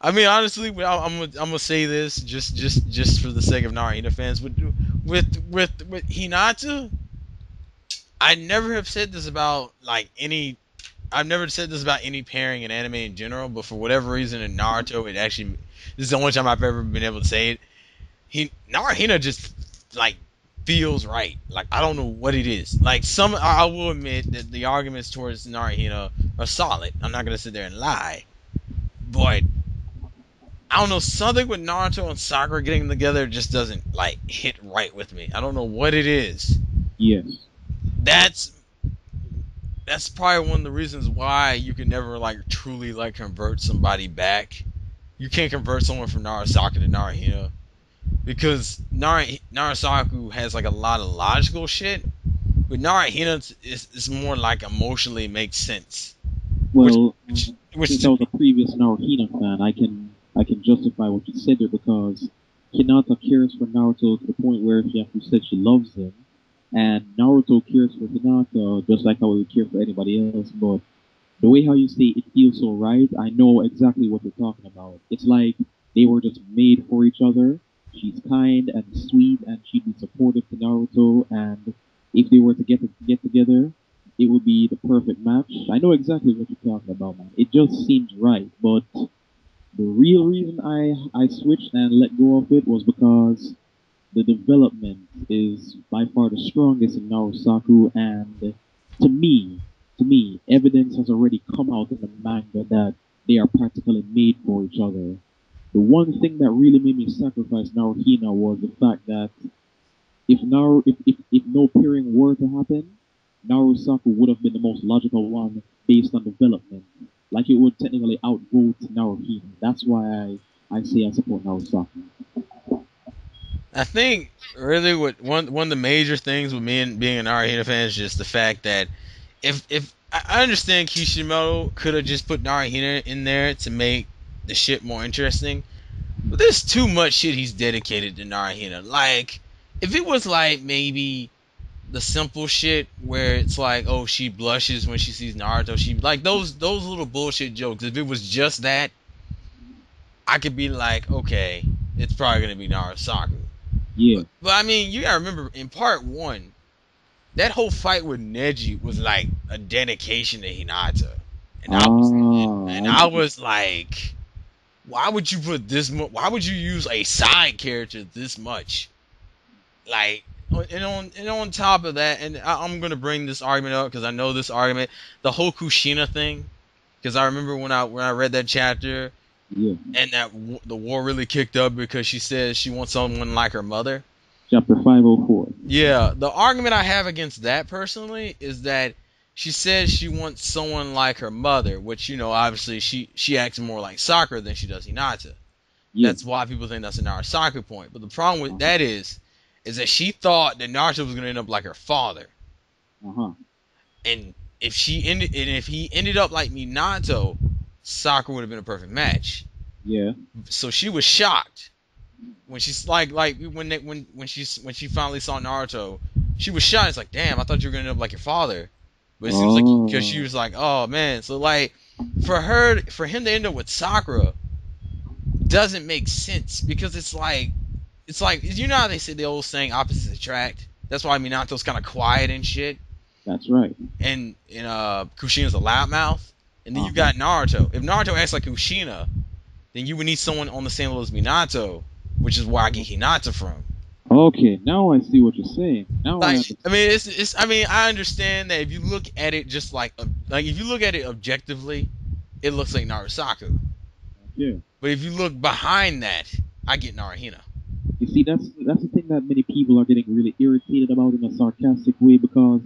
I mean, honestly, I'm gonna say this just for the sake of NaruHina fans. With Hinata, I never have said this about like any. I've never said this about any pairing in anime in general, but for whatever reason in Naruto, it actually this is the only time I've ever been able to say it. NaruHina just like feels right. Like I don't know what it is. Like I will admit that the arguments towards NaruHina are solid. I'm not gonna sit there and lie, but I don't know, something with Naruto and Sakura getting together just doesn't like hit right with me. I don't know what it is. Yes. That's that's probably one of the reasons why you can never like truly like convert somebody back. You can't convert someone from NaruSaku to NaruHina because NaruSaku has like a lot of logical shit, but NaruHina is more like emotionally makes sense. Which Well, which since I was a previous NaruHina fan, I can justify what you said there because Hinata cares for Naruto to the point where she actually said she loves him, and Naruto cares for Hinata just like how he would care for anybody else. But the way how you say it feels so right, I know exactly what you're talking about. It's like they were just made for each other. She's kind and sweet, and she'd be supportive to Naruto. And if they were to get together, it would be the perfect match. I know exactly what you're talking about, man. It just seems right. But the real reason I switched and let go of it was because the development is by far the strongest in NaruSaku, and to me, evidence has already come out in the manga that they are practically made for each other. The one thing that really made me sacrifice NaruHina was the fact that if no pairing were to happen, NaruSaku would have been the most logical one based on development. Like it would technically outvote NaruHina. That's why I say I support NaruSaku. I think really what one of the major things with me and being an NaruHina fan is just the fact that if I understand Kishimoto could have just put NaruHina in there to make the shit more interesting, but there's too much shit he's dedicated to NaruHina. Like if it was like maybe the simple shit where it's like, oh, she blushes when she sees Naruto, she like those little bullshit jokes. If it was just that, I could be like, okay, it's probably gonna be Narusaku. Yeah. But I mean, you gotta remember in part one, that whole fight with Neji was like a dedication to Hinata, and Ah, I I see. was like, why would you put this? Why would you use a side character this much? Like, and on top of that, and I'm gonna bring this argument up because I know this argument, the whole Kushina thing, because I remember when I read that chapter Yeah. and that the war really kicked up because she said she wants someone like her mother. Chapter 504. Yeah, the argument I have against that personally is that she says she wants someone like her mother, which obviously she acts more like Sakura than she does Hinata. Yeah. That's why people think that's a NaruSaku point. But the problem with Uh-huh. that is that she thought that Naruto was gonna end up like her father, Uh-huh. and if he ended up like Minato, Sakura would have been a perfect match. Yeah. So she was shocked when she's like when she finally saw Naruto, she was shocked. It's like, damn, I thought you were gonna end up like your father. But it seems like because she Oh. was like, oh man, so like for him to end up with Sakura doesn't make sense because it's like how they say the old saying opposites attract. That's why Minato's kind of quiet and shit, That's right. and Kushina's a loudmouth, and then you Uh-huh. got Naruto. If Naruto acts like Kushina, then you would need someone on the same level as Minato, which is where I get Hinata from. Okay, now I see what you're saying. Now I Like, I understand. mean, it's. I mean, I understand that if you look at it just like if you look at it objectively, it looks like NaruSaku. Yeah. But if you look behind that, I get NaruHina. You see, that's the thing that many people are getting really irritated about in a sarcastic way because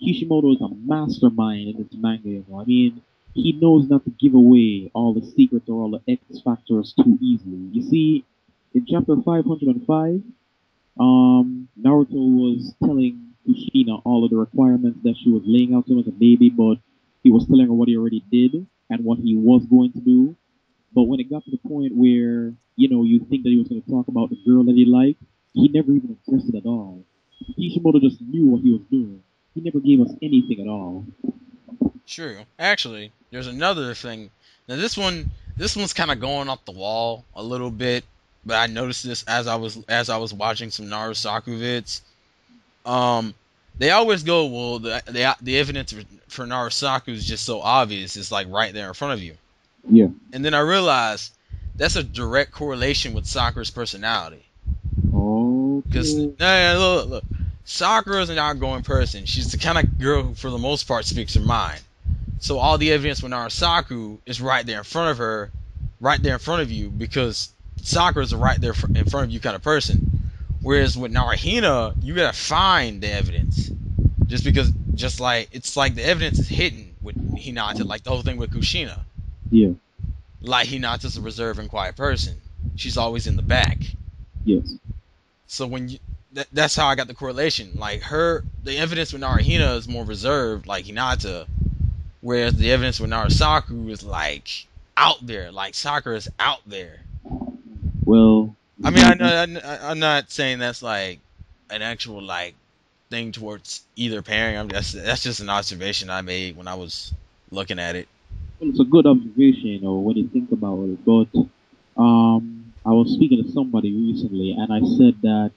Kishimoto is a mastermind in this manga. I mean, he knows not to give away all the secrets or all the X factors too easily. You see, in chapter 505, Naruto was telling Kushina all of the requirements that she was laying out to him as a baby, but he was telling her what he already did and what he was going to do. But when it got to the point where, you think that he was going to talk about the girl that he liked, he never even addressed it at all. Kishimoto just knew what he was doing. He never gave us anything at all. True. Actually, there's another thing Now this one's kind of going off the wall a little bit, but I noticed this as I was watching some NaruSaku vids. Um, they always go, well, the evidence for NaruSaku is just so obvious. It's like right there in front of you. Yeah. And then I realized that's a direct correlation with Sakura's personality. Because Okay. look, Sakura is an outgoing person. She's the kind of girl who, for the most part, speaks her mind. So all the evidence with NaruSaku is right there in front of her, right there in front of you, because Sakura is a right there in front of you kind of person. Whereas with NaruHina, you gotta find the evidence. Just like it's like the evidence is hidden with Hinata, like the whole thing with Kushina. Yeah. Like Hinata's a reserved and quiet person. She's always in the back. Yes. So that's how I got the correlation. Like the evidence with NaruHina is more reserved, like Hinata, whereas the evidence with NaruSaku is like out there, like Sakura is out there. Well, I mean, see, I'm not saying that's like an actual like thing towards either pairing. That's just an observation I made when I was looking at it. well, it's a good observation, when you think about it. But I was speaking to somebody recently, and I said that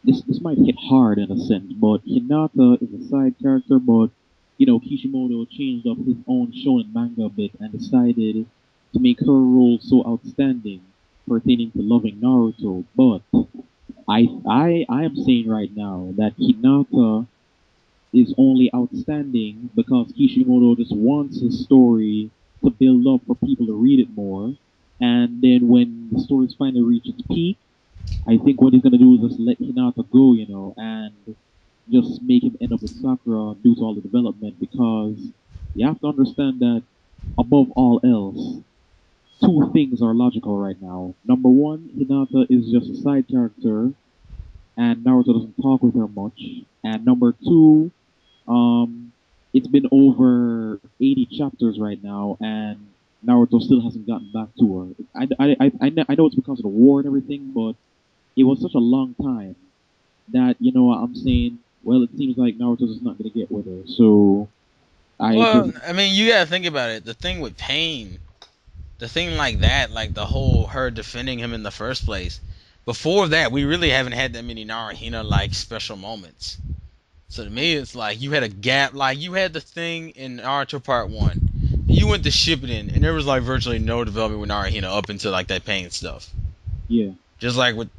this might hit hard in a sense, but Hinata is a side character, but Kishimoto changed up his own shonen manga a bit and decided to make her role so outstanding pertaining to loving Naruto. But I am saying right now that Hinata is only outstanding because Kishimoto just wants his story to build up for people to read it more. And then when the stories finally reach its peak, I think what he's gonna do is just let Hinata go, and just make him end up with Sakura due to all the development because you have to understand that above all else, two things are logical right now. Number one, Hinata is just a side character and Naruto doesn't talk with her much. And number two, um, it's been over 80 chapters right now, and Naruto still hasn't gotten back to her. I know it's because of the war and everything, but it was such a long time that I'm saying, well, it seems like Naruto's just not gonna get with her. So I just Well, I mean, you gotta think about it. The thing with Pain, the thing like that, like the whole her defending him in the first place. Before that, we really haven't had that many NaruHina like special moments. So to me, it's like you had a gap. Like you had the thing in Naruto Part One. You went to Shippuden, and there was like virtually no development with NaruHina up until like that Pain stuff. yeah, Just like with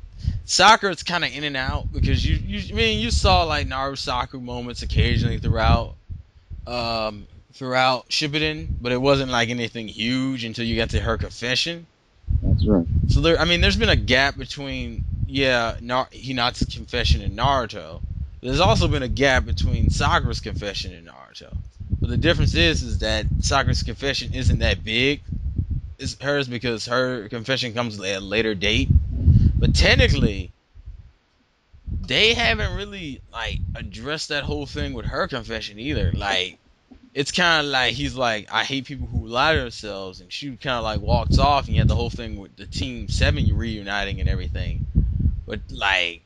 Soccer, it's kind of in and out because I mean you saw like NaruSaku moments occasionally throughout Shippuden, but it wasn't like anything huge until you got to her confession. that's right. So I mean, there's been a gap between Hinata's confession and Naruto. There's also been a gap between Sakura's confession and Naruto. But the difference is that Sakura's confession isn't that big. It's hers because her confession comes at a later date. But technically, they haven't really like addressed that whole thing with her confession either. Like it's kind of like he's like, I hate people who lie to themselves, and she kind of like walks off, and you had the whole thing with the Team 7 reuniting and everything. But like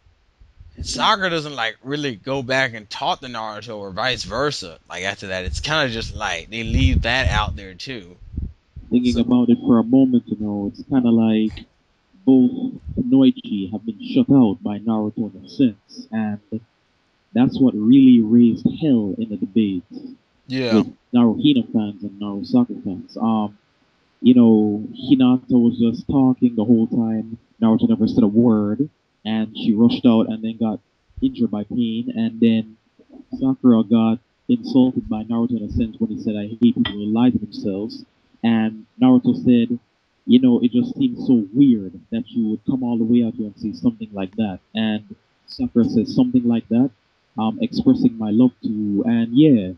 Sakura doesn't like really go back and talk to Naruto or vice versa. Like after that, it's kind of just like they leave that out there too. Thinking So about it for a moment, it's kind of like both Kunoichi have been shut out by Naruto in a sense, and that's what really raised hell in the debates yeah, with NaruHina fans and NaruSaku fans. Hinata was just talking the whole time. Naruto never said a word, and she rushed out and then got injured by Pain, and then Sakura got insulted by Naruto in a sense when he said, I hate people who lie to themselves. And Naruto said, it just seems so weird that you would come all the way out here and say something like that. And Sakura says something like that, expressing my love to you. And yeah,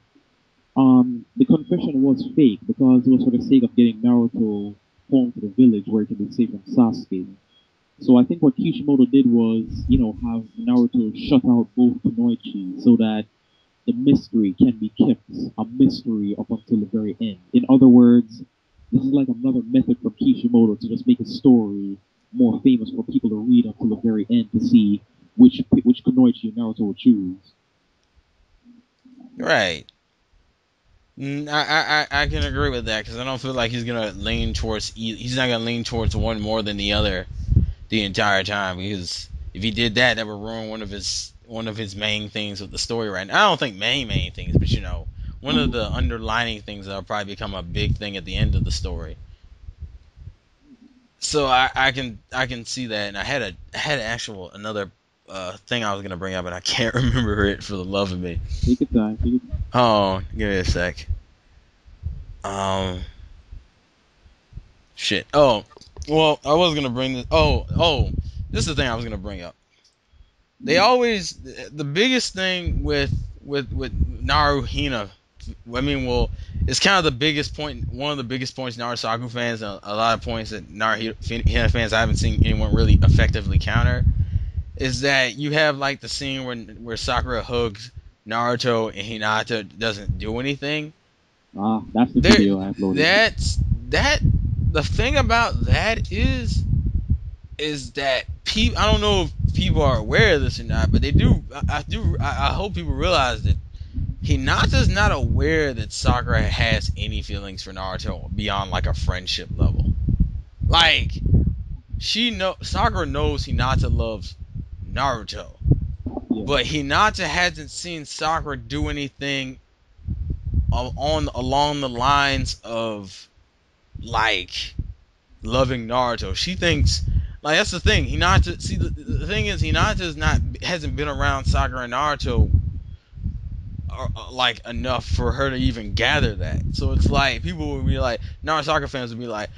the confession was fake because it was for the sake of getting Naruto home to the village where he can be safe from Sasuke. So I think what Kishimoto did was, have Naruto shut out both Kunoichi so that the mystery can be kept a mystery up until the very end. In other words, this is like another method from Kishimoto to just make a story more famous for people to read until the very end to see which Kunoichi Naruto will choose. right. I can agree with that because I don't feel like he's gonna lean towards. He's not gonna lean towards one more than the other the entire time because if he did that, that would ruin one of his main things with the story right now. I don't think main things, but one of the underlining things that'll probably become a big thing at the end of the story. So I can see that, and I had actual another thing I was gonna bring up, and I can't remember it for the love of me. Take your time. Take your time. Oh, give me a sec. Um, shit. Oh, well, I was gonna bring this. This is the thing I was gonna bring up. They always the biggest thing with NaruHina. I mean, well, it's kind of the biggest point. One of the biggest points NaruSaku fans, and a lot of points that NaruHina fans I haven't seen anyone really effectively counter, is that you have like the scene where Sakura hugs Naruto and Hinata doesn't do anything. Ah, that's the There, video I uploaded. that's that. The thing about that is that people. I don't know if people are aware of this or not, but they do. I do. I hope people realize that Hinata's not aware that Sakura has any feelings for Naruto beyond like a friendship level. Like Sakura knows Hinata loves Naruto, Yeah. but Hinata hasn't seen Sakura do anything on along the lines of like loving Naruto. She thinks like that's the thing. Hinata see the thing is Hinata's not hasn't been around Sakura and Naruto like enough for her to even gather that. So it's like people would be like Naruto Sakura fans would be like,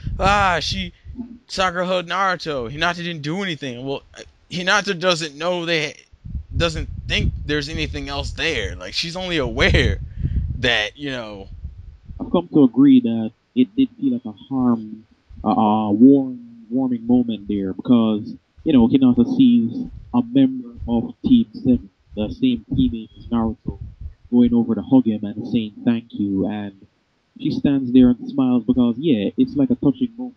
Sakura hugged Naruto. Hinata didn't do anything. Well, Hinata doesn't think there's anything else there. Like she's only aware that. I've come to agree that it did feel like a warming moment there because Hinata sees a member of Team Seven, the same teammate as Naruto, going over to hug him and saying thank you, and she stands there and smiles because yeah, it's like a touching moment.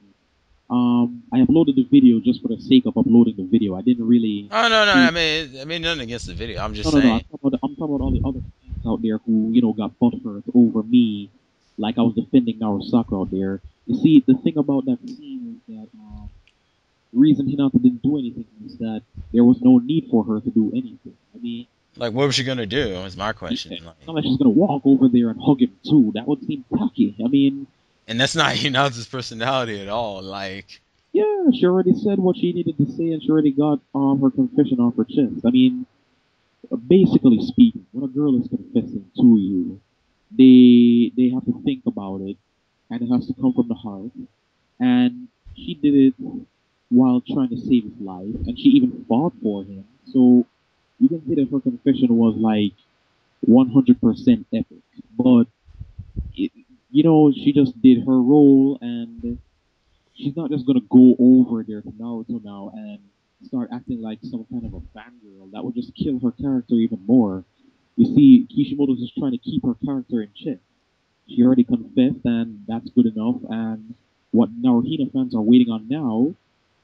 I uploaded the video just for the sake of uploading the video. I didn't really Oh no, no. see. I mean nothing against the video. I'm No, just no, no. saying. I'm talking about all the other fans out there who, got butthurt over me, like I was defending NaruSaku out there. You see, the thing about that scene is that the reason Hinata didn't do anything is that there was no need for her to do anything. I mean, Like, what was she gonna do? Is my yeah, question. it's Like, not like she's gonna walk over there and hug him too. That would seem tacky. I mean, and that's not Hinata's personality at all. Like, yeah, she already said what she needed to say, and she already got her confession off her chest. I mean, basically speaking, when a girl is confessing to you, they have to think about it, and it has to come from the heart. And she did it while trying to save his life, and she even fought for him. So you can say that her confession was like 100% epic. But it, she just did her role, and she's not just gonna go over there to Naruto now and start acting like some kind of a fangirl. That would just kill her character even more. You see, Kishimoto's just trying to keep her character in check. She already confessed, and that's good enough. And what NaruHina fans are waiting on now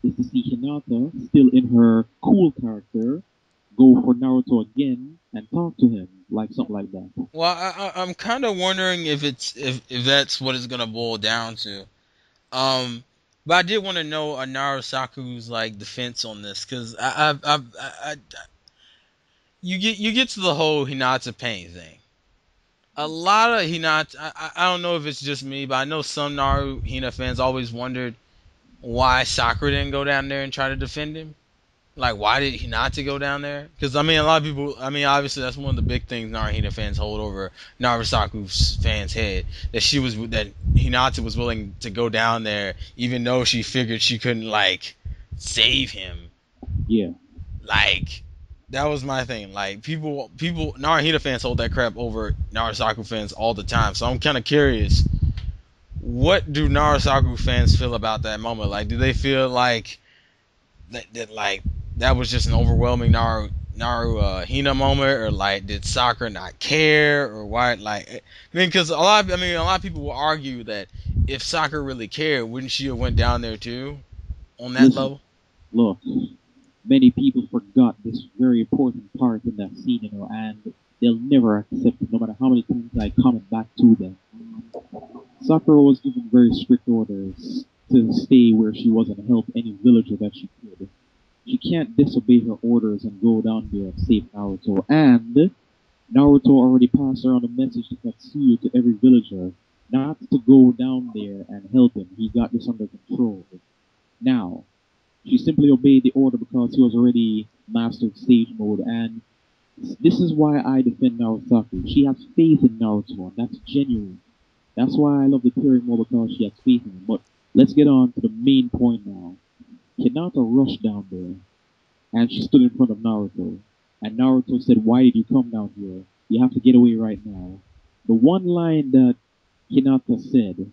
is to see Hinata, still in her cool character, go for Naruto again and talk to him, like something like that. well, I'm kind of wondering if that's what it's gonna boil down to. Um, but I did want to know Narusaku's like defense on this because you get to the whole Hinata pain thing. A lot of Hinata, I don't know if it's just me, but I know some Naru Hina fans always wondered why Sakura didn't go down there and try to defend him. Like, why did Hinata go down there? Because I mean, a lot of people. I mean, obviously, that's one of the big things Naruhina fans hold over Narusaku's fans' head. That Hinata was willing to go down there, even though she figured she couldn't like save him. Yeah. Like, that was my thing. Like, people, Naruhina fans hold that crap over Narusaku fans all the time. So I'm kind of curious. What do Narusaku fans feel about that moment? Like, do they feel like that like that was just an overwhelming Hina moment, or like did Sakura not care, or why? Like, I mean, because a lot of people will argue that if Sakura really cared, wouldn't she have went down there too on that Listen, level? look, many people forgot this very important part in that scene, and they'll never accept it, no matter how many times I comment back to them. Sakura was given very strict orders to stay where she was and help any villager that she could. She can't disobey her orders and go down there and save Naruto. And Naruto already passed around a message to Katsuyu, to every villager, not to go down there and help him. He got this under control. Now, she simply obeyed the order because he was already mastered sage mode, and this is why I defend NaruSaku. She has faith in Naruto, and that's genuine. That's why I love the Pairing more, because she has faith in him. But let's get on to the main point now. Hinata rushed down there, and she stood in front of Naruto. And Naruto said, "Why did you come down here? You have to get away right now." The one line that Hinata said,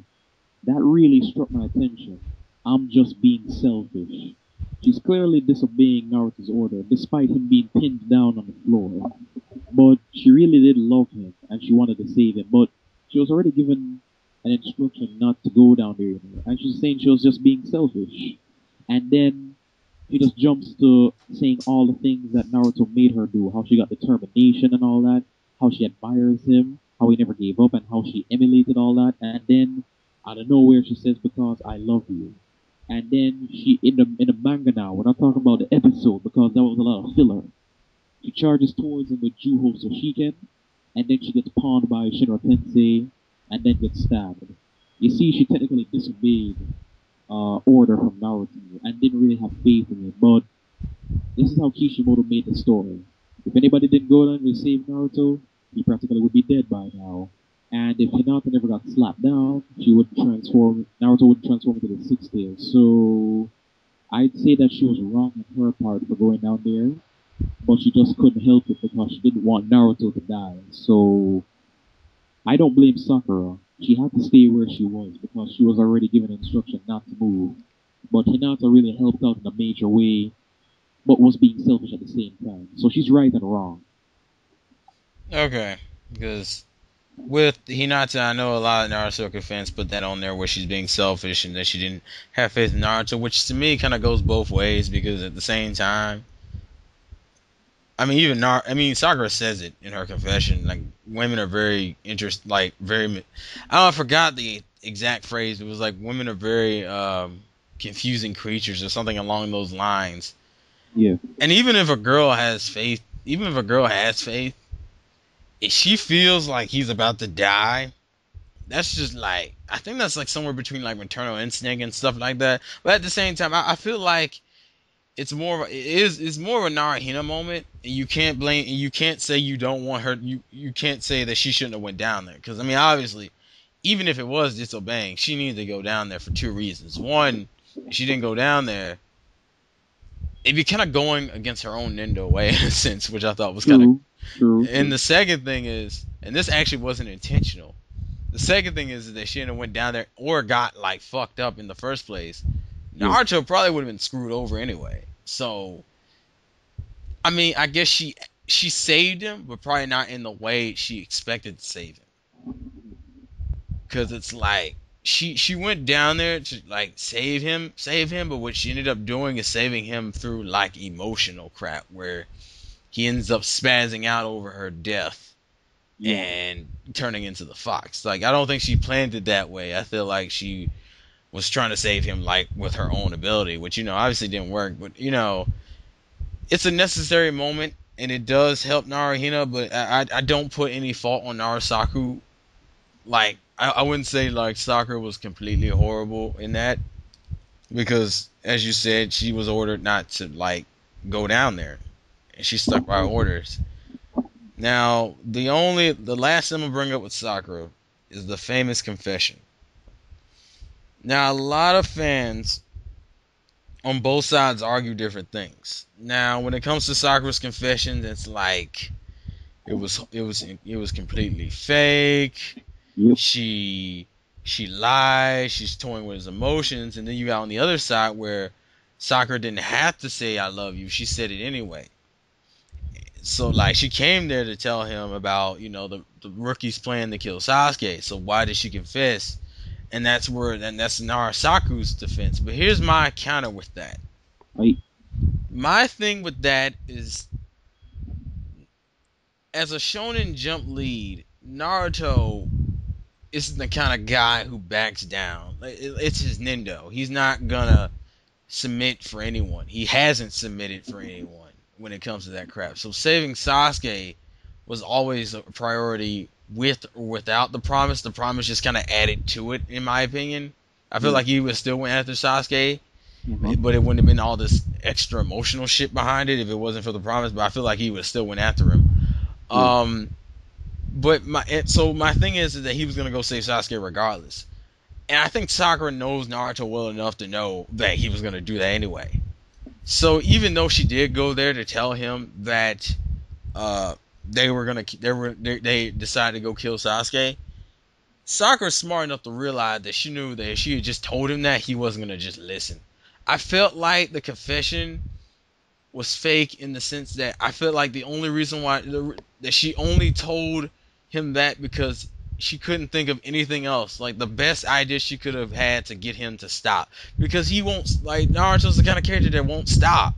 that really struck my attention. "I'm just being selfish." She's clearly disobeying Naruto's order, despite him being pinned down on the floor. But she really did love him, and she wanted to save him. But she was already given an instruction not to go down there, and she's saying she was just being selfish. And then she just jumps to saying all the things that Naruto made her do, how she got determination and all that, how she admires him, how he never gave up, and how she emulated all that. And then out of nowhere she says, "Because I love you." And then she in the manga now, we're not talking about the episode because that was a lot of filler. She charges towards him with Juho Soshiken, and then she gets pawned by Shinra Tensei, and then gets stabbed. You see, she technically disobeyed order from Naruto and didn't really have faith in it. But this is how Kishimoto made the story. If anybody didn't go down to save Naruto, he practically would be dead by now. And if Hinata never got slapped down, she would transform. Naruto would transform into the sixth tail. So I'd say that she was wrong on her part for going down there, but she just couldn't help it because she didn't want Naruto to die. So I don't blame Sakura. She had to stay where she was because she was already given instruction not to move. But Hinata really helped out in a major way, but was being selfish at the same time. So she's right and wrong. Okay, because with Hinata, I know a lot of Naruto fans put that on there where she's being selfish and that she didn't have faith in Naruto, which to me kind of goes both ways because at the same time, I mean, I mean, Sakura says it in her confession. Like, women are very I forgot the exact phrase. It was like women are very confusing creatures or something along those lines. Yeah. And even if a girl has faith, if she feels like he's about to die, that's just like, I think that's like somewhere between like maternal instinct and stuff like that. But at the same time, I feel like it's more of a NaruHina moment, and you can't say you don't want her. You can't say that she shouldn't have went down there because I mean, obviously, even if it was disobeying, she needed to go down there for two reasons. One, if she didn't go down there, it'd be kind of going against her own Nindo way in a sense, which I thought was kind of. True. True. And True. the second thing is, and this actually wasn't intentional. The second thing is that she didn't went down there or got like fucked up in the first place. Yeah. Naruto probably would have been screwed over anyway. So I mean, I guess she saved him, but probably not in the way she expected to save him. Cause it's like she went down there to like save him, but what she ended up doing is saving him through like emotional crap, where he ends up spazzing out over her death Yeah. and turning into the fox. Like I don't think she planned it that way. I feel like she was trying to save him like with her own ability, which obviously didn't work, but it's a necessary moment and it does help NaruHina, but I don't put any fault on NaruSaku. Like I wouldn't say like Sakura was completely horrible in that because as you said, she was ordered not to like go down there and she stuck by orders. Now the last thing I'm gonna bring up with Sakura is the famous confession. Now a lot of fans on both sides argue different things. Now when it comes to Sakura's confession, it's like it was completely fake. Yep. She she lied. She's toying with his emotions, and then you got on the other side where Sakura didn't have to say "I love you." She said it anyway. So like she came there to tell him about the rookie's plan to kill Sasuke. So why did she confess? And that's Narasaku's defense. But here's my counter with that. I. My thing with that is as a Shonen Jump lead, Naruto isn't the kind of guy who backs down. It's his Nindo. He's not gonna submit for anyone. He hasn't submitted for anyone when it comes to that crap. So saving Sasuke was always a priority with or without the promise. The promise just kind of added to it, in my opinion. I feel Yeah. like he would still went after Sasuke, Uh-huh. but it wouldn't have been all this extra emotional shit behind it if it wasn't for the promise. But I feel like he would still went after him. Yeah. Um, but my thing is that he was gonna go save Sasuke regardless, and I think Sakura knows Naruto well enough to know that he was gonna do that anyway. So even though she did go there to tell him that uh, they decided to go kill Sasuke, Sakura's smart enough to realize that she knew that if she had just told him that, he wasn't gonna just listen. I felt like the confession was fake in the sense that I felt like the only reason why that she only told him that because she couldn't think of anything else. Like the best idea she could have had to get him to stop, because he won't. Like Naruto's the kind of character that won't stop.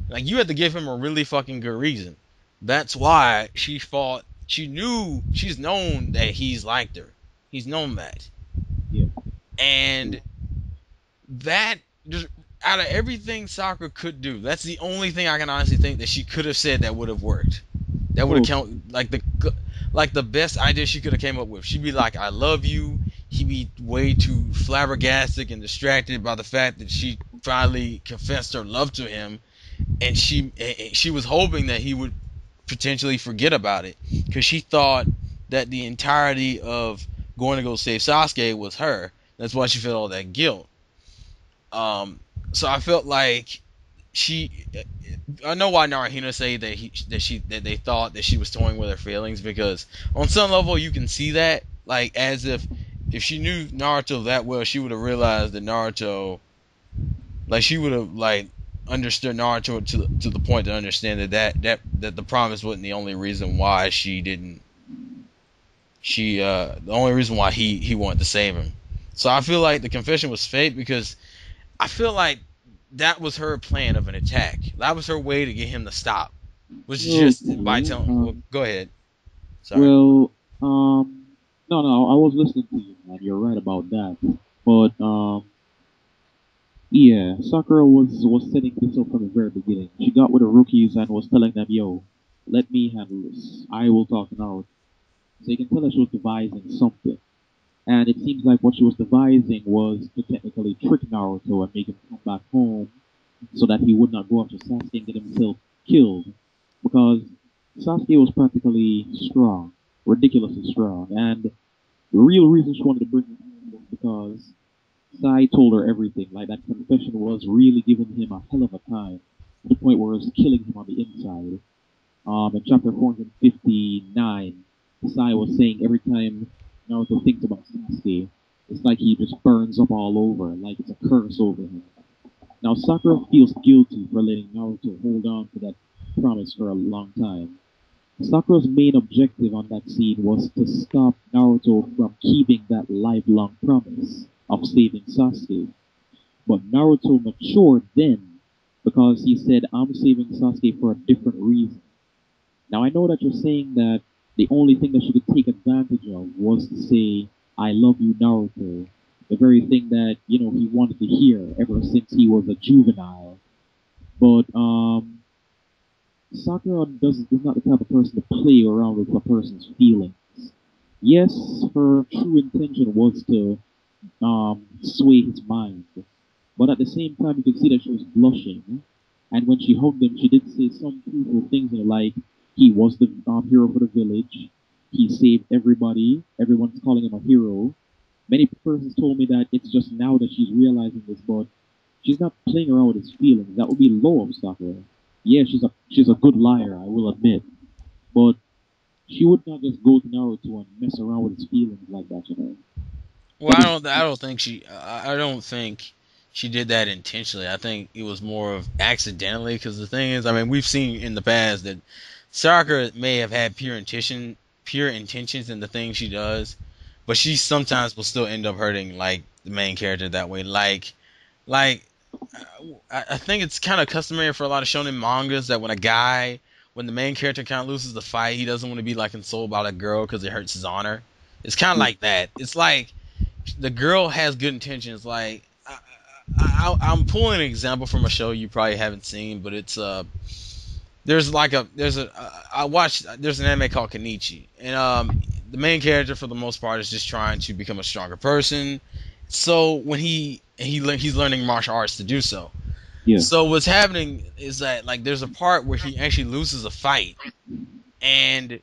Like you had to give him a really fucking good reason. That's why she fought. She knew, she's known that he's liked her. He's known that, Yeah. and that just out of everything Sakura could do, that's the only thing I can honestly think that she could have said that would have worked. That would have Well, count like the best idea she could have came up with. She'd be like, "I love you." He'd be way too flabbergasted and distracted by the fact that she finally confessed her love to him, and she was hoping that he would potentially forget about it because she thought that the entirety of going to go save Sasuke was her. That's why she felt all that guilt. Um, so I felt like she. I know why NaruHina say that they thought that she was toying with her feelings, because on some level you can see that, like, as if she knew Naruto that well, she would have realized that Naruto, like, she would have like understood Naruto to the point to understand that the promise wasn't the only reason why she didn't she the only reason why he wanted to save him. So I feel like the confession was fake because I feel like that was her plan of an attack. That was her way to get him to stop. Was just by okay. telling. Well, go ahead. Sorry. Well, no, no, I was listening to you, man. You're right about that. But yeah, Sakura was setting this up from the very beginning. She got with the rookies and was telling them, "Yo, let me handle this. I will talk to Naruto." So you can tell that she was devising something. And it seems like what she was devising was to technically trick Naruto and make him come back home so that he would not go after Sasuke and get himself killed. Because Sasuke was practically strong, ridiculously strong. And the real reason she wanted to bring him home was because Sai told her everything. Like that confession was really giving him a hell of a time to the point where it was killing him on the inside. In chapter 459, Sai was saying every time Naruto thinks about Sasuke, it's like he just burns up all over, like it's a curse over him. Now Sakura feels guilty for letting Naruto hold on to that promise for a long time. Sakura's main objective on that scene was to stop Naruto from keeping that lifelong promise of saving Sasuke. But Naruto matured then because he said, "I'm saving Sasuke for a different reason." Now I know that you're saying that the only thing that she could take advantage of was to say, "I love you, Naruto." The very thing that, he wanted to hear ever since he was a juvenile. But Sakura is not the type of person to play around with a person's feelings. Yes, her true intention was to sway his mind, but at the same time, you could see that she was blushing. And when she hugged him, she did say some truthful things, like he was the hero for the village. He saved everybody. Everyone's calling him a hero. Many persons told me that it's just now that she's realizing this, but she's not playing around with his feelings. That would be low of Sakura. Yeah, she's a good liar, I will admit, but she would not just go to Naruto and mess around with his feelings like that. Well, That is, I don't think she. I don't think she did that intentionally. I think it was more of accidentally. Because the thing is, I mean, we've seen in the past that Sakura may have had pure intentions in the things she does, but she sometimes will still end up hurting like the main character that way. Like I think it's kind of customary for a lot of shonen mangas that when a guy when the main character kind of loses the fight, he doesn't want to be like consoled by the girl because it hurts his honor. It's kind of like that. It's like the girl has good intentions. Like I'm pulling an example from a show you probably haven't seen, but it's I watched there's an anime called Kenichi, and the main character for the most part is just trying to become a stronger person. So when he's learning martial arts to do so. Yeah. So what's happening is that like there's a part where he actually loses a fight, and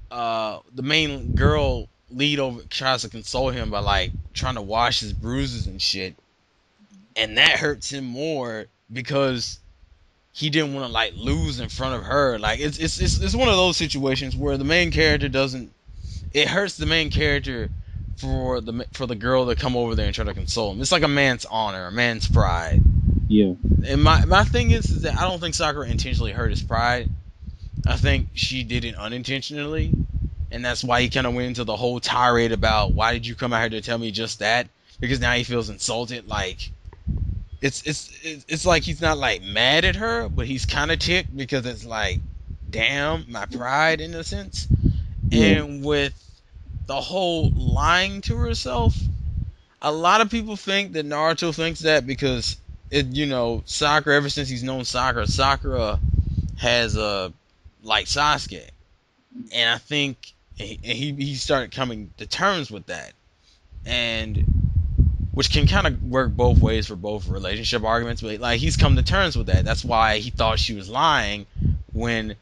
the main girl lead over tries to console him by like trying to wash his bruises and shit, and that hurts him more because he didn't want to like lose in front of her. Like it's one of those situations where the main character doesn't. It hurts the main character for the girl to come over there and try to console him. It's like a man's honor, a man's pride. Yeah. And my thing is that I don't think Sakura intentionally hurt his pride. I think she did it unintentionally, and that's why he kind of went into the whole tirade about why did you come out here to tell me just that? Because now he feels insulted. Like it's like he's not like mad at her, but he's kind of ticked because it's like, damn, my pride in a sense. Yeah. And with the whole lying to herself, a lot of people think that Naruto thinks that because Sakura, ever since he's known Sakura has like Sasuke, and I think he started coming to terms with that, and which can kind of work both ways for both relationship arguments, but like he's come to terms with that. That's why he thought she was lying when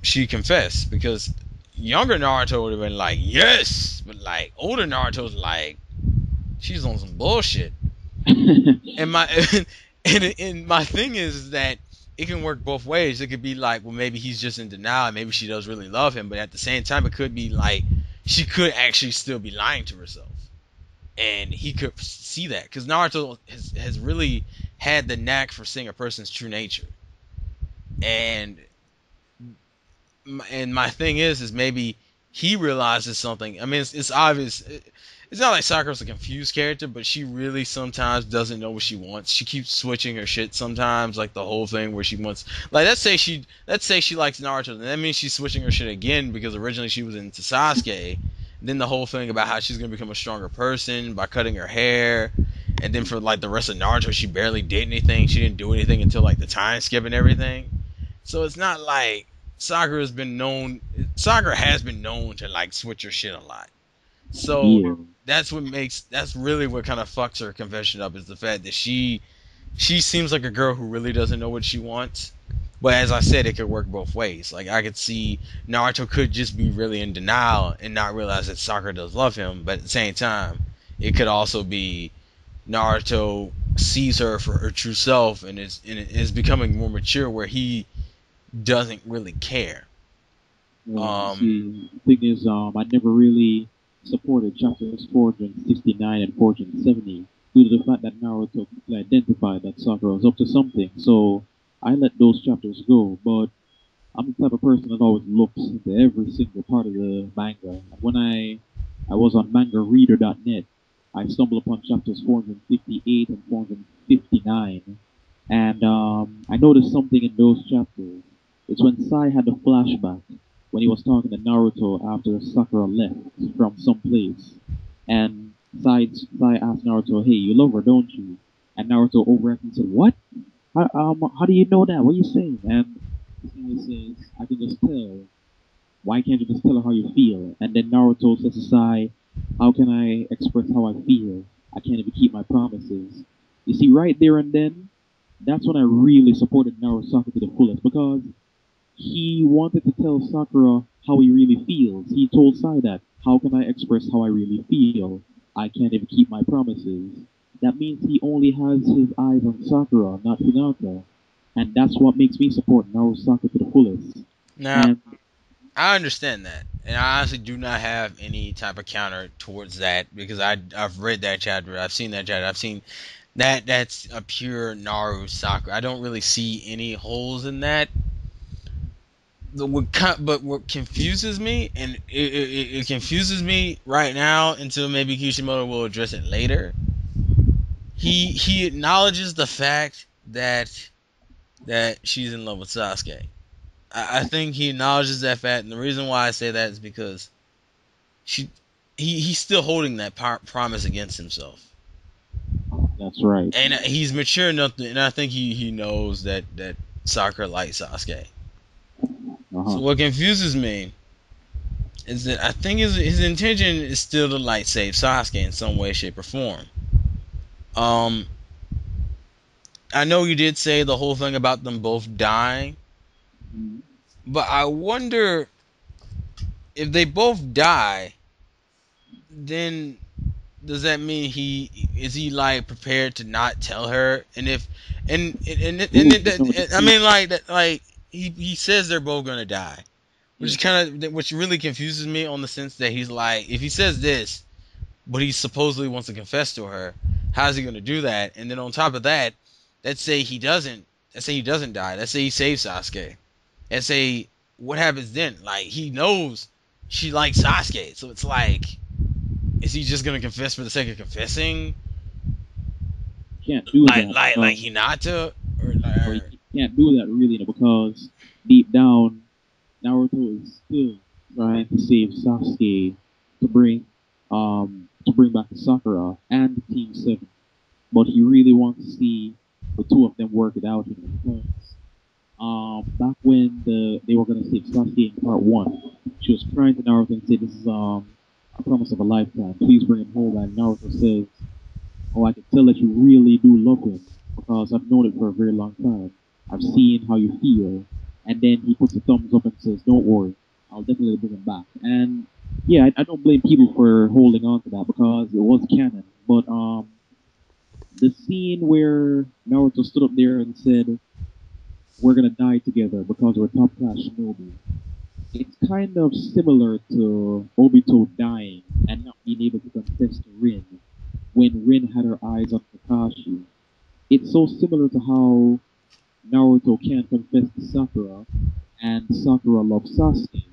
she confessed, because younger Naruto would have been like, yes, but like older Naruto's like, she's on some bullshit. And my and my thing is that it can work both ways. It could be like, well, maybe he's just in denial, maybe she does really love him, but at the same time it could be like she could actually still be lying to herself, and he could see that because Naruto has really had the knack for seeing a person's true nature. And my thing is maybe he realizes something. I mean, it's obvious. It's not like Sakura's a confused character, but she really sometimes doesn't know what she wants. She keeps switching her shit sometimes, like the whole thing where she wants, like let's say she likes Naruto, and that means she's switching her shit again because originally she was into Sasuke. Then the whole thing about how she's gonna become a stronger person by cutting her hair, and then for like the rest of Naruto, she barely did anything. She didn't do anything until like the time skip and everything. So it's not like Sakura has been known to like switch her shit a lot. So Yeah. that's really what kind of fucks her confession up, is the fact that she seems like a girl who really doesn't know what she wants. But as I said, it could work both ways. Like I could see Naruto could just be really in denial and not realize that Sakura does love him, but at the same time, it could also be Naruto sees her for her true self and is becoming more mature where he doesn't really care. Um, See, the thing is, I never really supported chapters 469 and 470 due to the fact that Naruto could identify that Sakura was up to something. So I let those chapters go. But I'm the type of person that always looks into every single part of the manga. When I was on MangaReader.net, I stumbled upon chapters 458 and 459, and I noticed something in those chapters. It's when Sai had the flashback when he was talking to Naruto after Sakura left from some place, and Sai asked Naruto, "Hey, you love her, don't you?" And Naruto overacted and said, "What? How do you know that? What are you saying?" And Sai says, "I can just tell. Why can't you just tell her how you feel?" And then Naruto says to Sai, "How can I express how I feel? I can't even keep my promises." You see, right there and then, that's when I really supported NaruSaku to the fullest, because he wanted to tell Sakura how he really feels. He told Sai that, "How can I express how I really feel? I can't even keep my promises." That means he only has his eyes on Sakura, not Hinata. And that's what makes me support NaruSaku to the fullest. Now And I understand that, and I honestly do not have any type of counter towards that because I've read that chapter, I've seen that chapter, I've seen that that's a pure NaruSaku. I don't really see any holes in that. But what confuses me, and it confuses me right now until maybe Kishimoto will address it later. He acknowledges the fact that that she's in love with Sasuke. I think he acknowledges that fact, and the reason why I say that is because she he's still holding that promise against himself, That's right. and he's mature enough to, and I think he knows that Sakura likes Sasuke. Uh So huh. what confuses me is that I think his intention is still to like save Sasuke in some way, shape, or form. Um, I know you did say the whole thing about them both dying, Mhm. but I wonder if they both die, then does that mean he like prepared to not tell her? And if Ooh, you know, I mean like that like he says they're both gonna die, which yeah, is kind of which really confuses me on the sense that he's like if he says this, but he supposedly wants to confess to her, how's he gonna do that? And then on top of that, let's say he doesn't. Let's say he doesn't die. Let's say he saves Sasuke. Let's say what happens then? Like he knows she likes Sasuke, so it's like is he just gonna confess for the sake of confessing, can't do that. like Hinata, or No, you can't do that really, because deep down, Naruto is still trying to save Sasuke to bring back Sakura and Team Seven, but he really wants to see the two of them work it out, because back when they were gonna save Sasuke in part one, she was crying to Naruto and said, "This is a promise of a lifetime. Please bring him home." And Naruto says, "Oh, I can tell that you really do love him because I've known it for a very long time. I've seen how you feel." And then he puts a thumbs up and says, "Don't worry, I'll definitely bring him back." And yeah, I don't blame people for holding on to that because it was canon. But the scene where Naruto stood up there and said, "We're gonna die together because we're top class shinobi," it's kind of similar to Obito dying and not being able to confess to Rin when Rin had her eyes on Kakashi. It's so similar to how Naruto can't confess to Sakura, and Sakura loves Sasuke.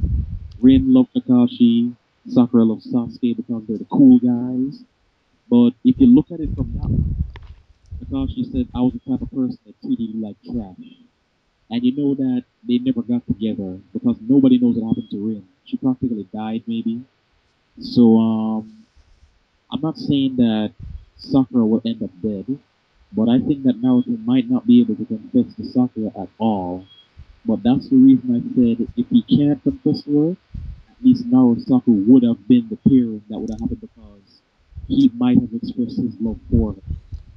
Rin loves Kakashi, Sakura loves Sasuke because they're the cool guys. But if you look at it from that way, Kakashi said, "I was the type of person that treated you like trash." And you know that they never got together because nobody knows what happened to Rin. She practically died, maybe. So, I'm not saying that Sakura will end up dead, but I think that Naruto might not be able to confess to Sakura at all. But that's the reason I said if he can't confess to her, at least NaruSaku would have been the pairing that would have happened because he might have expressed his love for her.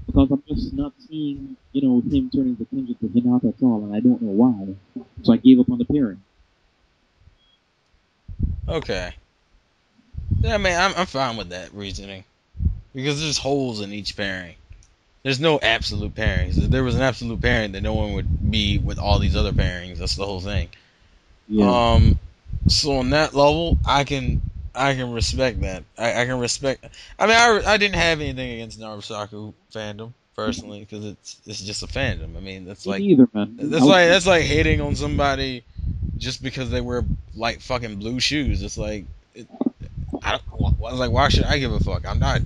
Because I'm just not seeing, him turning his attention to Hinata at all, and I don't know why. So I gave up on the pairing. okay. Yeah, I mean I'm fine with that reasoning because there's holes in each pairing. There's no absolute pairings. If there was an absolute pairing, then no one would be with all these other pairings. That's the whole thing. Yeah, Um, so on that level, I can respect that. I can respect. I mean, I didn't have anything against NaruSaku fandom personally because it's just a fandom. I mean, me neither, man. I was that's like hating on somebody just because they wear like fucking blue shoes. It's like I was like, why should I give a fuck? I'm not.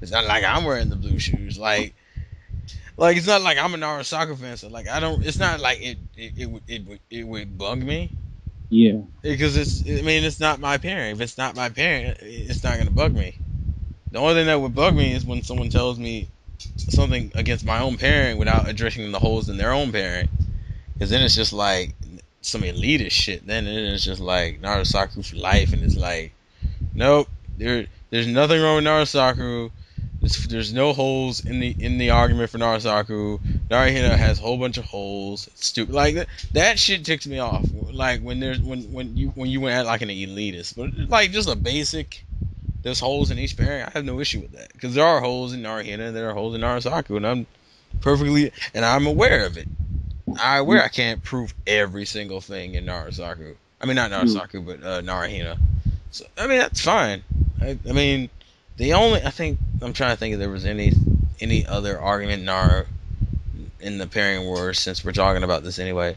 It's not like I'm wearing the blue shoes. Like it's not like I'm a NaruSaku fan. So like I don't. It's not like it would bug me yeah, because it's. I mean, it's not my parent. If it's not my parent, it's not gonna bug me. The only thing that would bug me is when someone tells me something against my own parent without addressing the holes in their own parent. Because then it's just like some elitist shit. Then it's just like NaruSaku for life, and it's like, nope, there's nothing wrong with NaruSaku. There's no holes in the argument for NaruSaku. NaruHina has a whole bunch of holes. It's stupid. Like that shit ticks me off. Like when you went at like an elitist, but like just a basic. There's holes in each pairing. I have no issue with that because there are holes in NaruHina. There are holes in NaruSaku, and I'm aware of it. I'm aware yeah, I can't prove every single thing in NaruSaku. I mean not true. NaruSaku, but NaruHina. So I mean that's fine. I mean the only I think I'm trying to think if there was any other argument in the pairing wars since we're talking about this anyway.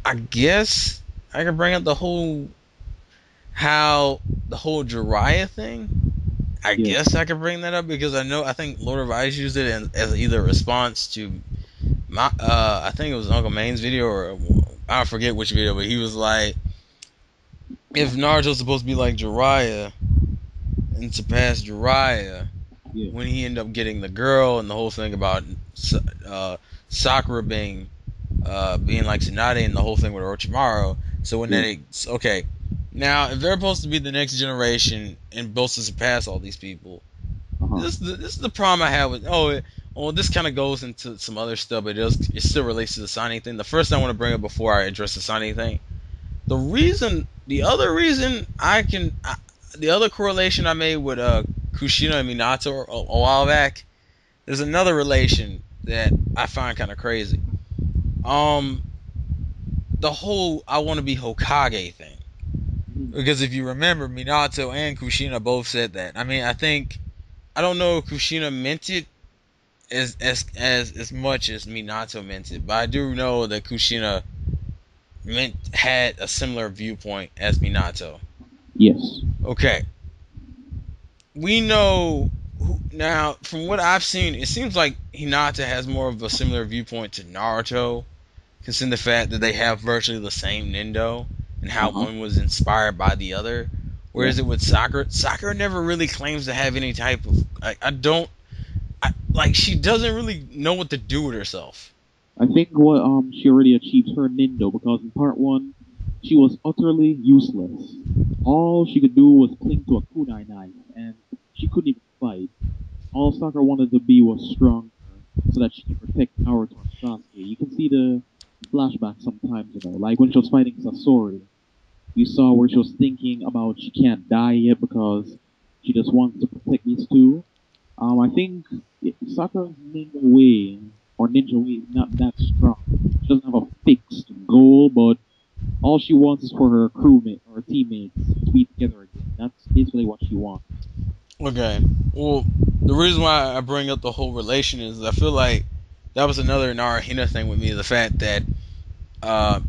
I guess I could bring up how the whole Jiraiya thing. I Yeah, guess I could bring that up because I think Lord of Ice used it as either a response to I think it was Uncle Main's video, or I forget which video, but he was like, if Naruto's supposed to be like Jiraiya and surpass Jiraiya, Yeah. when he ended up getting the girl and the whole thing about uh, Sakura being like Tsunade and the whole thing with Orochimaru. So when Yeah. that okay, now if they're supposed to be the next generation and supposed to surpass all these people, Uh huh. this is the problem I have with well, this kind of goes into some other stuff, but it still relates to the Sonic thing. The first thing I want to bring up before I address the Sonic thing, the other reason the other correlation I made with Kushina and Minato a while back, there's another relation that I find kind of crazy. Um, the whole I want to be Hokage thing. Mhm. Because if you remember, Minato and Kushina both said that. I mean, I don't know if Kushina meant it as much as Minato meant it, but I do know that Kushina had a similar viewpoint as Minato. Yes. Okay, we know now from what I've seen, it seems like Hinata has more of a similar viewpoint to Naruto, considering the fact that they have virtually the same Nindo and Uh how huh. one was inspired by the other. Yeah. Whereas it with Sakura, Sakura never really claims to have any type of. I don't. Like she doesn't really know what to do with herself. I think what she already achieved her Nindo because in part one she was utterly useless. All she could do was cling to a kunai knife, and she couldn't even fight. All Sakura wanted to be was stronger, so that she could protect Naruto and Sasuke. You can see the flashback sometimes, like when she was fighting Sasori. You saw where she was thinking about she can't die yet because she just wants to protect these two. I think Sakura's ninja way or ninja way is not that strong. She doesn't have a fixed goal, but all she wants is for her crewmate or her teammates to be together again. That's basically what she wants. Okay. Well, the reason why I bring up the whole relation is I feel like that was another NaruHina thing with me. The fact that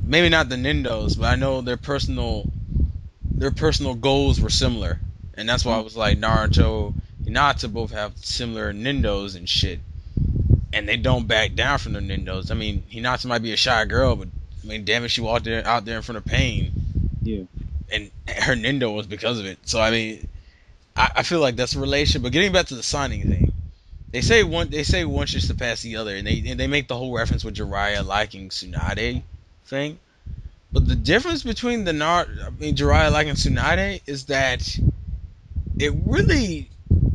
maybe not the Nindos, but I know their personal goals were similar, and that's why I was like Naruto and Hinata both have similar Nindos and shit, and they don't back down from the Nindos. I mean, Hinata might be a shy girl, but I mean, damn it, she walked out there in front of pain, Yeah, and her Nindo was because of it. So I mean, I feel like that's a relation. But getting back to the signing thing, they say one should surpass the other, and they make the whole reference with Jiraiya liking Tsunade thing. But the difference between Jiraiya liking Tsunade is that it really,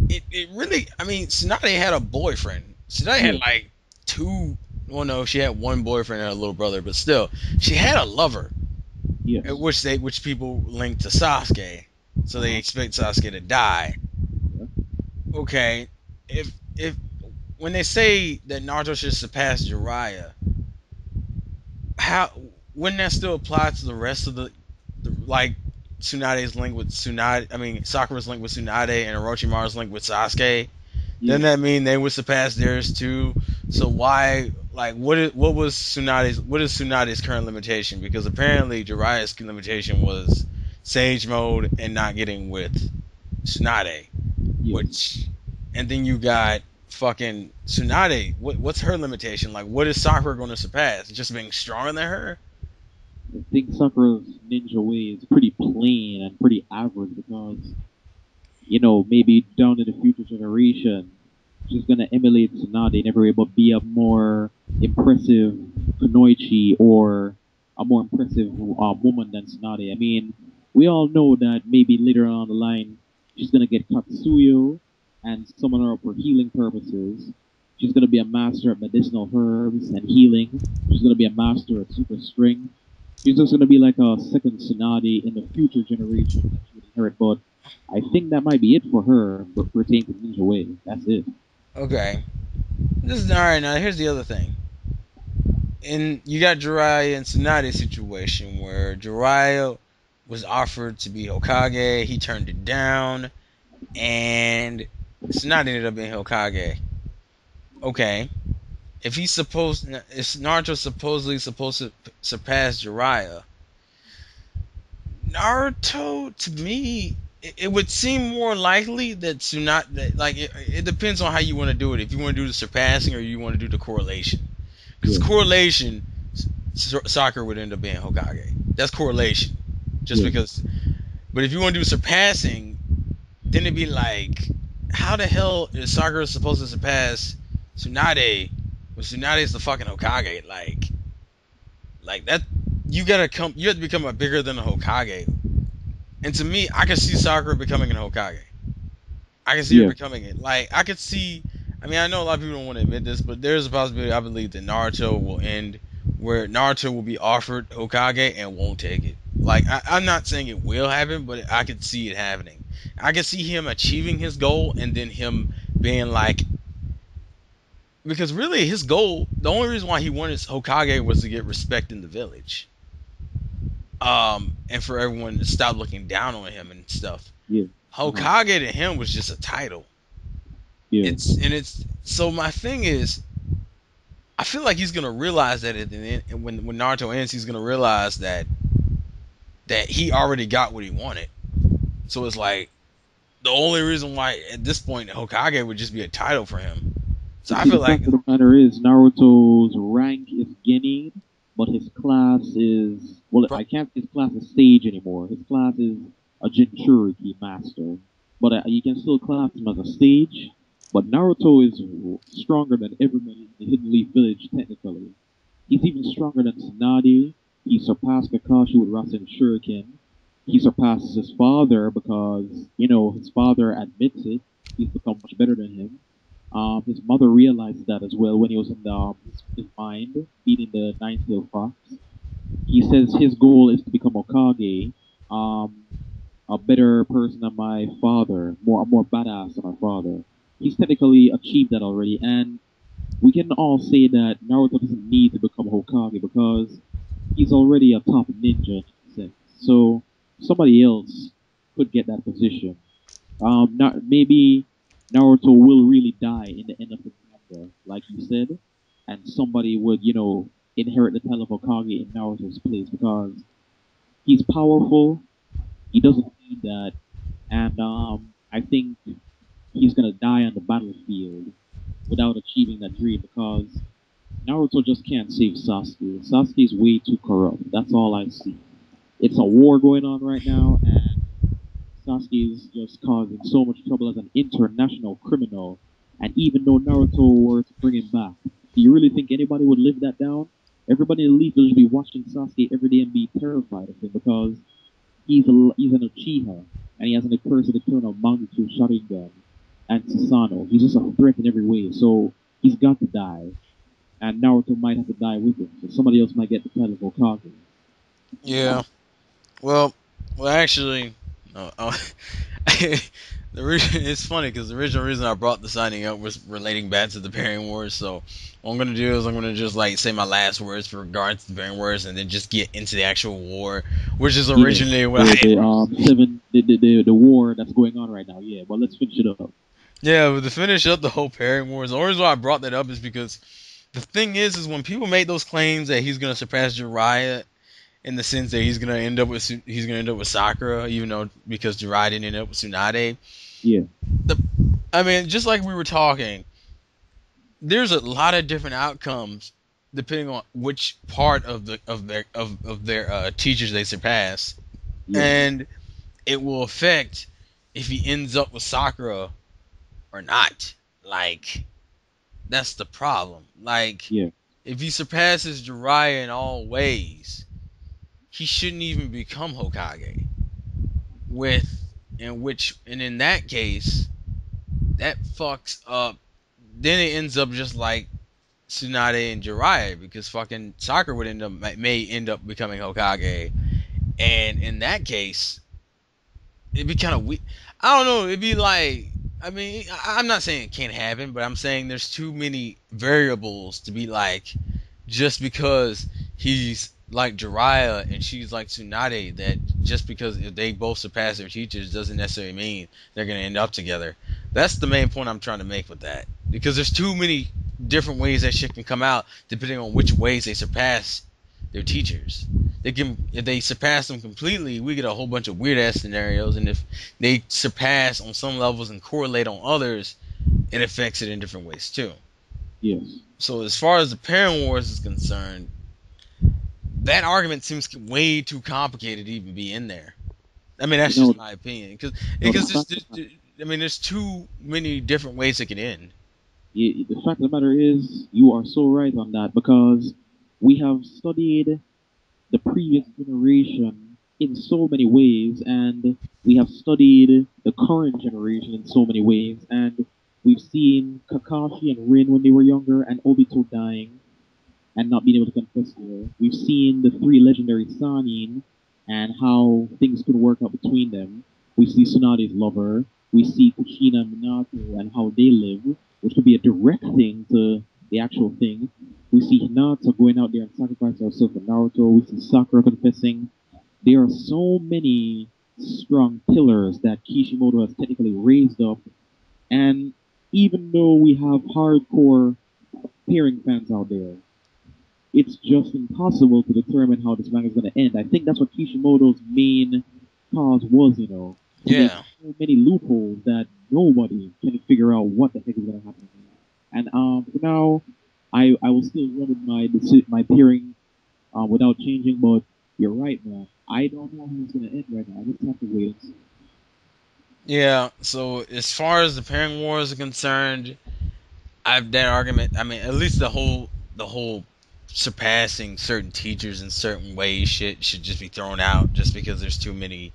it really, I mean, Tsunade had a boyfriend. Tsunade had yeah, like two. Well, no, she had one boyfriend and a little brother, but still, she had a lover, yes, which people link to Sasuke, so uh they huh, expect Sasuke to die. yeah, Okay, if when they say that Naruto should surpass Jiraiya, how wouldn't that still apply to the rest of the like Tsunade's link with Tsunade? I mean Sakura's link with Tsunade and Orochimaru's link with Sasuke. yeah. Doesn't that mean they would surpass theirs too? So why like what is Tsunade's current limitation? Because apparently Jiraiya's limitation was Sage Mode and not getting with Tsunade, Yes. which and then you got fucking Tsunade. What's her limitation? Like, what is Sakura going to surpass? Just being stronger than her? I think Sakura's ninja way is pretty plain and pretty average because maybe down in the future generation, she's gonna emulate Tsunade in every way, but be a more impressive Kunoichi or a more impressive woman than Tsunade. I mean, we all know that maybe later on the line, she's gonna get Katsuyo and summon her up for healing purposes. She's gonna be a master at medicinal herbs and healing. She's gonna be a master at super strength. She's just gonna be like a second Tsunade in the future generation that she would inherit. But I think that might be it for her, but pertaining to Ninja Way. That's it. Okay. This is all right. Now here's the other thing. And you got Jiraiya and Tsunade situation where Jiraiya was offered to be Hokage, he turned it down, and Tsunade ended up being Hokage. Okay, if Naruto supposedly supposed to surpass Jiraiya, Naruto, to me, it would seem more likely that Tsunade, like it depends on how you want to do it. If you want to do the surpassing or you want to do the correlation. Because correlation, Sakura would end up being Hokage. That's correlation. Just yeah, because. But if you want to do surpassing, then it'd be like, how the hell is Sakura supposed to surpass Tsunade when Tsunade is the fucking Hokage? Like that, you have to become a bigger than a Hokage. And to me, I can see Sakura becoming an Hokage. I can see her yeah. becoming it. Like I could see. I mean, I know a lot of people don't want to admit this, but there's a possibility. I believe that Naruto will end where Naruto will be offered Hokage and won't take it. Like I'm not saying it will happen, but I could see it happening. I could see him achieving his goal and then him being like, because really his goal, the only reason why he wanted Hokage was to get respect in the village, and for everyone to stop looking down on him and stuff. Yeah. Uh-huh. Hokage to him was just a title. Yeah. It's so my thing is, I feel like he's gonna realize that at the end, and when Naruto ends, he's gonna realize that he already got what he wanted. So it's like the only reason why at this point Hokage would just be a title for him. So You I see, feel the like, fact of the matter is, Naruto's rank is Genin, but his class is, well, I can't say his class is Sage anymore. His class is a Jinchuriki Master. But you can still class him as a Sage. But Naruto is stronger than everybody in the Hidden Leaf Village, technically. He's even stronger than Tsunade. He surpassed Kakashi with Rasen Shuriken. He surpasses his father because, his father admits it. He's become much better than him. His mother realized that as well when he was in his mind, beating the nine-tailed fox. He says his goal is to become Okage, um, a better person than my father, more badass than my father. He's technically achieved that already, and we can all say that Naruto doesn't need to become Hokage because he's already a top ninja in a sense. So somebody else could get that position. Not maybe Naruto will really die in the end of the manga, like you said, and somebody would, inherit the title of Hokage in Naruto's place because he's powerful. He doesn't need that, and I think he's gonna die on the battlefield without achieving that dream because Naruto just can't save Sasuke. Sasuke's way too corrupt. That's all I see. It's a war going on right now, and Sasuke is just causing so much trouble as an international criminal. And even though Naruto were to bring him back, do you really think anybody would live that down? Everybody in the Leaf will be watching Sasuke every day and be terrified of him because he's an Uchiha and he has an accursed eternal Mangetsu Sharingan and Susanoo. He's just a threat in every way, so he's got to die. And Naruto might have to die with him, so somebody else might get the title of Hokage. yeah, well, actually, no, the reason it's funny because the original reason I brought the signing up was relating back to the pairing wars. So what I'm gonna do is I'm gonna just like say my last words for regards to the pairing wars, and then just get into the actual war, which is Yeah, originally what the war that's going on right now. Yeah, but let's finish it up. yeah. But to finish up the whole pairing wars, the only reason why I brought that up is because the thing is when people make those claims that he's gonna surpass Jiraiya in the sense that he's gonna end up with Sakura, even though because Jiraiya didn't end up with Tsunade. Yeah, The I mean, just like we were talking, there's a lot of different outcomes depending on which part of their teachers they surpass, yeah, and it will affect if he ends up with Sakura or not. Like that's the problem. Like yeah, if he surpasses Jiraiya in all ways, he shouldn't even become Hokage. With and in that case, that fucks up. Then it ends up just like Tsunade and Jiraiya because fucking Sakura would may end up becoming Hokage, and in that case, it'd be kind of weird. I don't know. It'd be like, I mean, I'm not saying it can't happen, but I'm saying there's too many variables to be like, just because he's like Jiraiya and she's like Tsunade, that just because if they both surpass their teachers doesn't necessarily mean they're gonna end up together. That's the main point I'm trying to make with that, because there's too many different ways that shit can come out depending on which ways they surpass their teachers. They can, if they surpass them completely, we get a whole bunch of weird ass scenarios, and if they surpass on some levels and correlate on others, it affects it in different ways too. yes. So as far as the pairing wars is concerned, that argument seems way too complicated to even be in there. I mean, You that's just know, my opinion, no, the because fact of the matter, I mean, there's too many different ways it can end. the fact of the matter is, you are so right on that because we have studied the previous generation in so many ways, and we have studied the current generation in so many ways, and we've seen Kakashi and Rin when they were younger, and Obito dying and not being able to confess to her. We've seen the three legendary Sanin and how things could work out between them. We see Tsunade's lover. We see Kushina and Minato and how they live, which could be a direct thing to the actual thing. We see Hinata going out there and sacrificing herself for Naruto. We see Sakura confessing. There are so many strong pillars that Kishimoto has technically raised up. And even though we have hardcore pairing fans out there, it's just impossible to determine how this manga is going to end. I think that's what Kishimoto's main cause was, to make Yeah, so many loopholes that nobody can figure out what the heck is going to happen. And for now, I will still run with my pairing without changing. But you're right, man. I don't know how it's going to end right now. I just have to wait and see. yeah. So as far as the pairing wars are concerned, I've that argument. I mean, at least the whole surpassing certain teachers in certain ways shit should just be thrown out, just because there's too many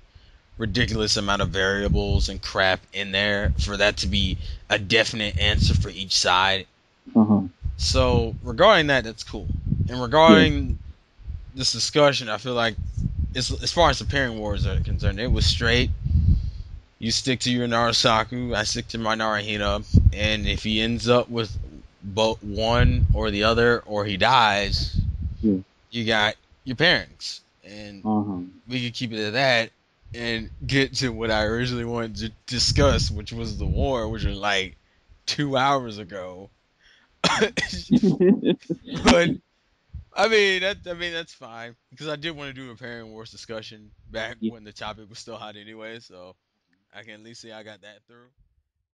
ridiculous amount of variables and crap in there for that to be a definite answer for each side. Uh huh. So regarding that, that's cool. And Yeah. regarding this discussion, I feel like as far as the pairing wars are concerned, it was straight. You stick to your NaruSaku, I stick to my NaruHina, and if he ends up with both one or the other, or he dies, Yeah. you got your pairings, and Uh huh. we could keep it at that and get to what I originally wanted to discuss, which was the war, which was like 2 hours ago. But I mean that's fine because I did want to do a pairing wars discussion back Yeah. when the topic was still hot anyway, so I can at least say I got that through.